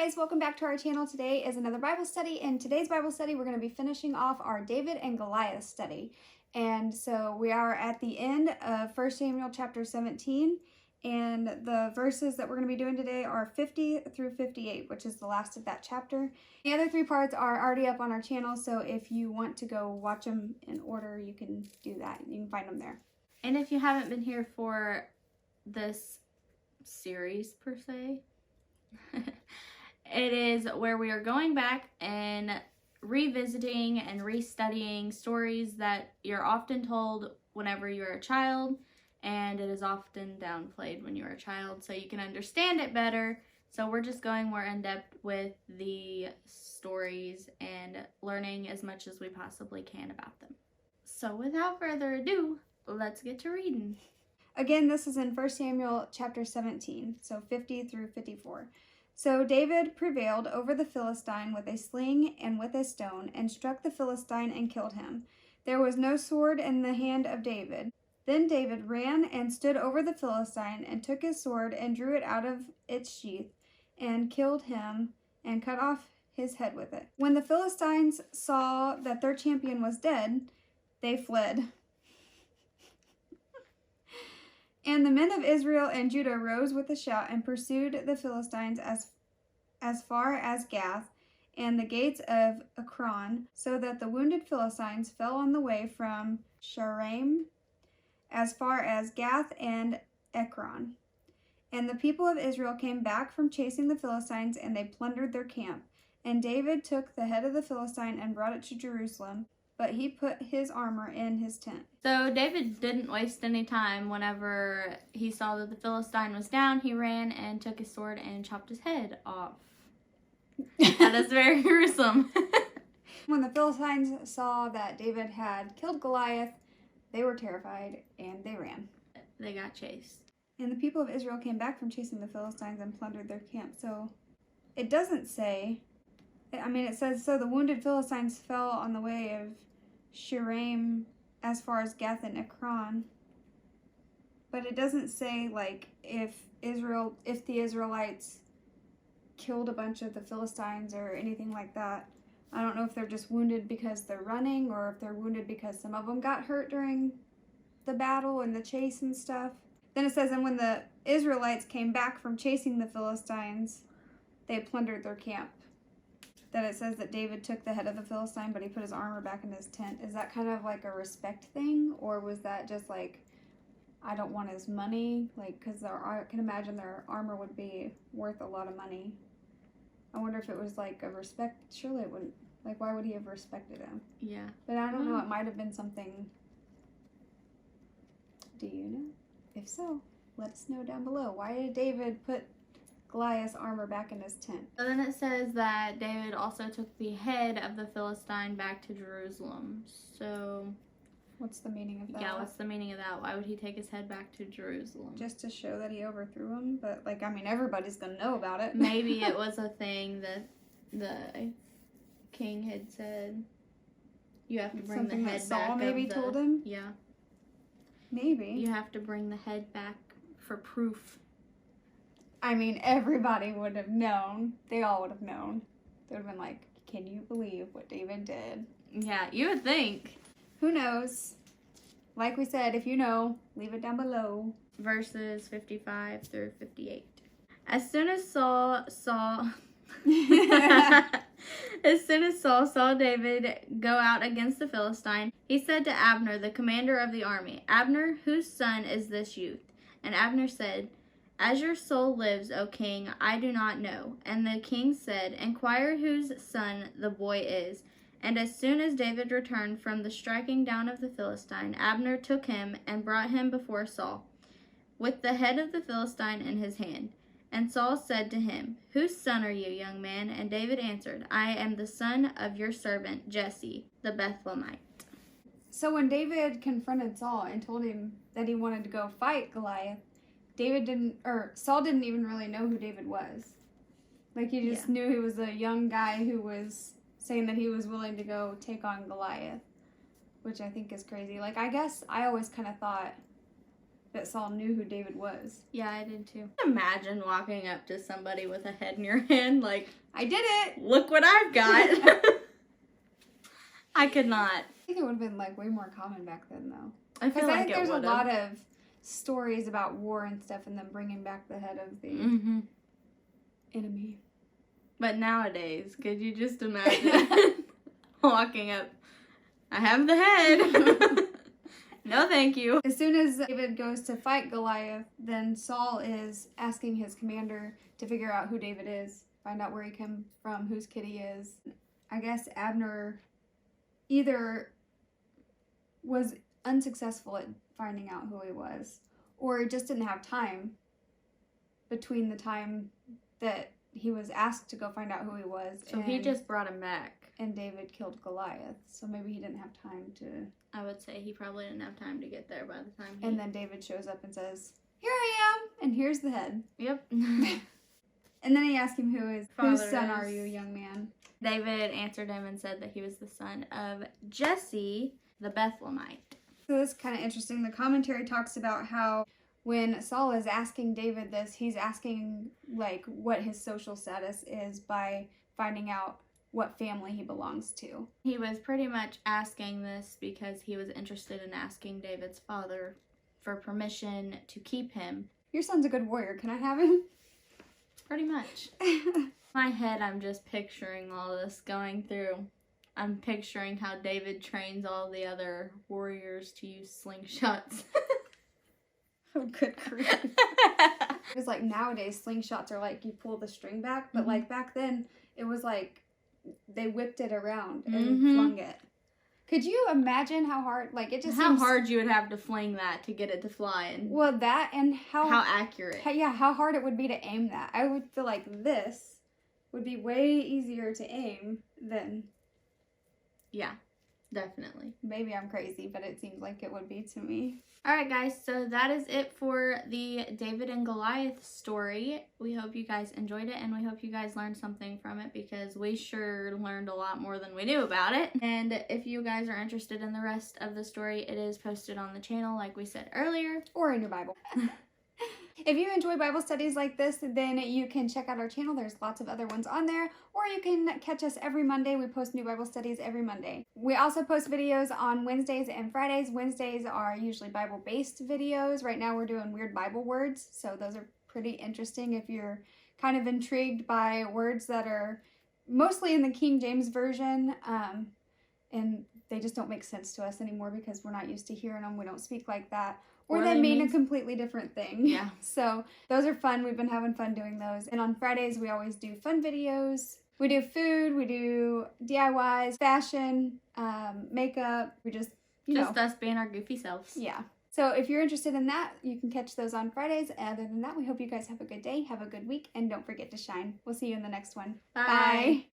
guys, welcome back to our channel. Today is another Bible study. In today's Bible study, we're going to be finishing off our David and Goliath study. And so we are at the end of 1 Samuel chapter 17, and the verses that we're going to be doing today are 50 through 58, which is the last of that chapter. The other three parts are already up on our channel, so if you want to go watch them in order, you can do that. You can find them there. And if you haven't been here for this series per se, it is where we are going back and revisiting and restudying stories that you're often told whenever you're a child, and it is often downplayed when you're a child so you can understand it better. So we're just going more in depth with the stories and learning as much as we possibly can about them. So without further ado, let's get to reading. Again, this is in 1 Samuel chapter 17, so 50 through 54. So David prevailed over the Philistine with a sling and with a stone, and struck the Philistine and killed him. There was no sword in the hand of David. Then David ran and stood over the Philistine, and took his sword and drew it out of its sheath, and killed him, and cut off his head with it. When the Philistines saw that their champion was dead, they fled. And the men of Israel and Judah rose with a shout and pursued the Philistines as far as Gath and the gates of Ekron, so that the wounded Philistines fell on the way from Shaaraim as far as Gath and Ekron. And the people of Israel came back from chasing the Philistines, and they plundered their camp. And David took the head of the Philistine and brought it to Jerusalem, but he put his armor in his tent. So David didn't waste any time. Whenever he saw that the Philistine was down, he ran and took his sword and chopped his head off. That is very gruesome. When the Philistines saw that David had killed Goliath, they were terrified and they ran. They got chased. And the people of Israel came back from chasing the Philistines and plundered their camp. So it doesn't say, it says, so the wounded Philistines fell on the way of Shaaraim as far as Gath and Ekron. But it doesn't say, like, if the Israelites killed a bunch of the Philistines or anything like that. I don't know if they're just wounded because they're running, or if they're wounded because some of them got hurt during the battle and the chase and stuff. Then it says, and when the Israelites came back from chasing the Philistines, they plundered their camp. That it says that David took the head of the Philistine, but he put his armor back in his tent. Is that kind of like a respect thing? Or was that just like, I don't want his money? Like, because I can imagine their armor would be worth a lot of money. I wonder if it was like a respect. Surely it wouldn't. Like, why would he have respected him? Yeah. But I don't know. It might have been something. Do you know? If so, let us know down below. Why did David put Goliath's armor back in his tent? So then it says that David also took the head of the Philistine back to Jerusalem. So What's the meaning of that? yeah, what's the meaning of that? Why would he take his head back to Jerusalem? Just to show that he overthrew him, but like, everybody's gonna know about it. Maybe it was a thing that the king had said. You have to bring Something the head that back. Saul maybe told him? Yeah. Maybe. You have to bring the head back for proof. Everybody would have known. They all would have known. They would have been like, can you believe what David did? Yeah, you would think. Who knows? Like we said, if you know, leave it down below. Verses 55 through 58. As soon as Saul saw David go out against the Philistine, he said to Abner, the commander of the army, Abner, whose son is this youth? And Abner said, as your soul lives, O king, I do not know. And the king said, inquire whose son the boy is. And as soon as David returned from the striking down of the Philistine, Abner took him and brought him before Saul, with the head of the Philistine in his hand. And Saul said to him, whose son are you, young man? And David answered, I am the son of your servant Jesse, the Bethlehemite. So when David confronted Saul and told him that he wanted to go fight Goliath, Saul didn't even really know who David was. Like, he just knew he was a young guy who was saying that he was willing to go take on Goliath, which I think is crazy. Like, I guess I always kind of thought that Saul knew who David was. Yeah, I did too. Imagine walking up to somebody with a head in your hand like, I did it! look what I've got. I could not. I think it would have been like way more common back then though. I feel Because like I think there's it a would lot of stories about war and stuff and them bringing back the head of the enemy. But nowadays, could you just imagine walking up, I have the head. No, thank you. As soon as David goes to fight Goliath, then Saul is asking his commander to figure out who David is, find out where he came from, whose kid he is. I guess Abner either was unsuccessful at finding out who he was, or just didn't have time between the time that he was asked to go find out who he was. So he just brought him back. And David killed Goliath, so maybe he didn't have time to... I would say he probably didn't have time to get there by the time he... And then David shows up and says, "Here I am, and here's the head." Yep. And then he asked him, whose son Father are is- you, young man? David answered him and said that he was the son of Jesse, the Bethlehemite. So this is kind of interesting. The commentary talks about how when Saul is asking David this, he's asking like what his social status is by finding out what family he belongs to. He was pretty much asking this because he was interested in asking David's father for permission to keep him. Your son's a good warrior. Can I have him? Pretty much. In my head, I'm just picturing all this going through. I'm picturing how David trains all the other warriors to use slingshots. Oh, good grief. It was like nowadays slingshots are like you pull the string back, but like back then it was like they whipped it around and flung it. Could you imagine how hard, like it just How seems, hard you would have to fling that to get it to fly, and well, that and how accurate. how hard it would be to aim that. I would feel like this would be way easier to aim than... Yeah, definitely. Maybe I'm crazy, but it seems like it would be to me. Alright guys, so that is it for the David and Goliath story. We hope you guys enjoyed it, and we hope you guys learned something from it, because we sure learned a lot more than we knew about it. And if you guys are interested in the rest of the story, it is posted on the channel like we said earlier. Or in your Bible. If you enjoy Bible studies like this, then you can check out our channel. There's lots of other ones on there. Or you can catch us every Monday. We post new Bible studies every Monday. We also post videos on Wednesdays and Fridays. Wednesdays are usually Bible-based videos. Right now we're doing weird Bible words, so those are pretty interesting if you're kind of intrigued by words that are mostly in the King James Version, and they just don't make sense to us anymore because we're not used to hearing them. We don't speak like that. Or they mean a completely different thing. Yeah. So those are fun. We've been having fun doing those. And on Fridays, we always do fun videos. We do food, we do DIYs, fashion, makeup. We just, you know. Just us being our goofy selves. Yeah. So if you're interested in that, you can catch those on Fridays. Other than that, we hope you guys have a good day, have a good week, and don't forget to shine. We'll see you in the next one. Bye. Bye.